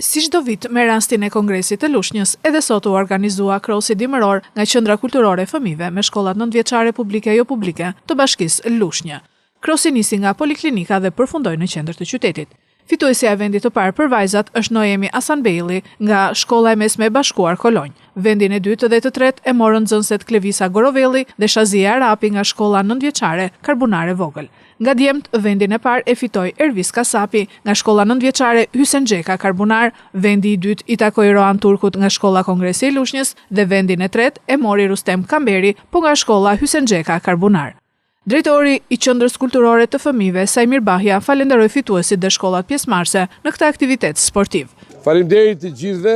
Si çdo vit me rastin e Kongresit të Lushnjës, edhe sot u organizua krosi dimëror nga Qendra Kulturore e Fëmijëve me shkollat nëntëvjeçare publike e jo publike të Bashkisë Lushnjë. Krosi nisi nga poliklinika dhe përfundoi në qendër të qytetit. Fituesja e vendit të parë për vajzat është Noemi Asanbejli nga Shkolla e Mesme e Bashkuar Kolonj. Vendin e dytë dhe të tretë e morën nxënëset Klevisa Gorovelli dhe Shazia Arapi nga Shkolla nëntëvjeçare Karbunare Vogël. Nga djemt, vendin e parë e fitoi Ervis Kasapi nga Shkolla nëntëvjeçare Hysen Xheka Karbunar, vendi i dytë i takoi Roan Turkut nga Shkolla Kongresi i Lushnjës dhe vendin e tretë e mori Rustem Kamberi po nga Shkolla Hysen Xheka Karbunar. Drejtori i Qendrës Kulturore të Fëmijëve Sajmir Bahja falenderoi fituesit dhe shkollat pjesëmarrëse në këtë aktivitet sportiv. Faleminderit të gjithëve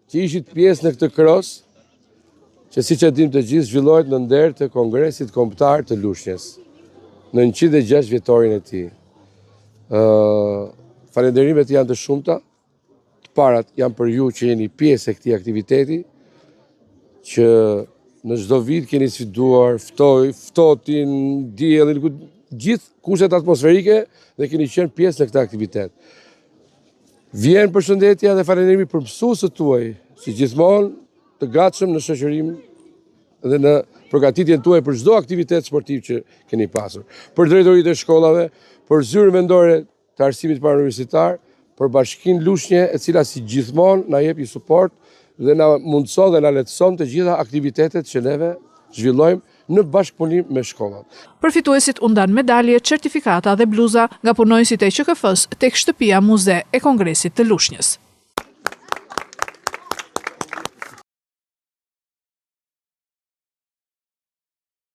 që ishit pjesë në këtë kros, që siç e dim të gjithë zhvillohet në nder të Kongresit Kombëtar të Lushnjës, në 106 vjetorin e tij. Falenderimet janë të shumta. Të parat janë për ju që jeni pjesë e këtij aktiviteti, që në çdo vit keni sfiduar ftohtin, diellin, gjithë kushtet atmosferike dhe keni qenë pjesë në këtë aktivitet. Vjen përshëndetja dhe falënderimi për mësuesët tuaj, si gjithmonë të gatshëm në shoqërim dhe në përgatitjen tuaj për çdo aktivitet sportiv që keni pasur. Për drejtoritë e shkollave, për zyrën vendore të arsimit parauniversitar, për Bashkinë Lushnjë, e cila si gjithmonë na jep suport dhe na mundson dhe na lehtëson të gjitha aktivitetet që neve zhvillojmë në bashkëpunim me shkollat. Përfituesit u ndan medalje, certifikata dhe bluza nga punonjësit e QKF-s tek shtëpia Muze e Kongresit të Lushnjës.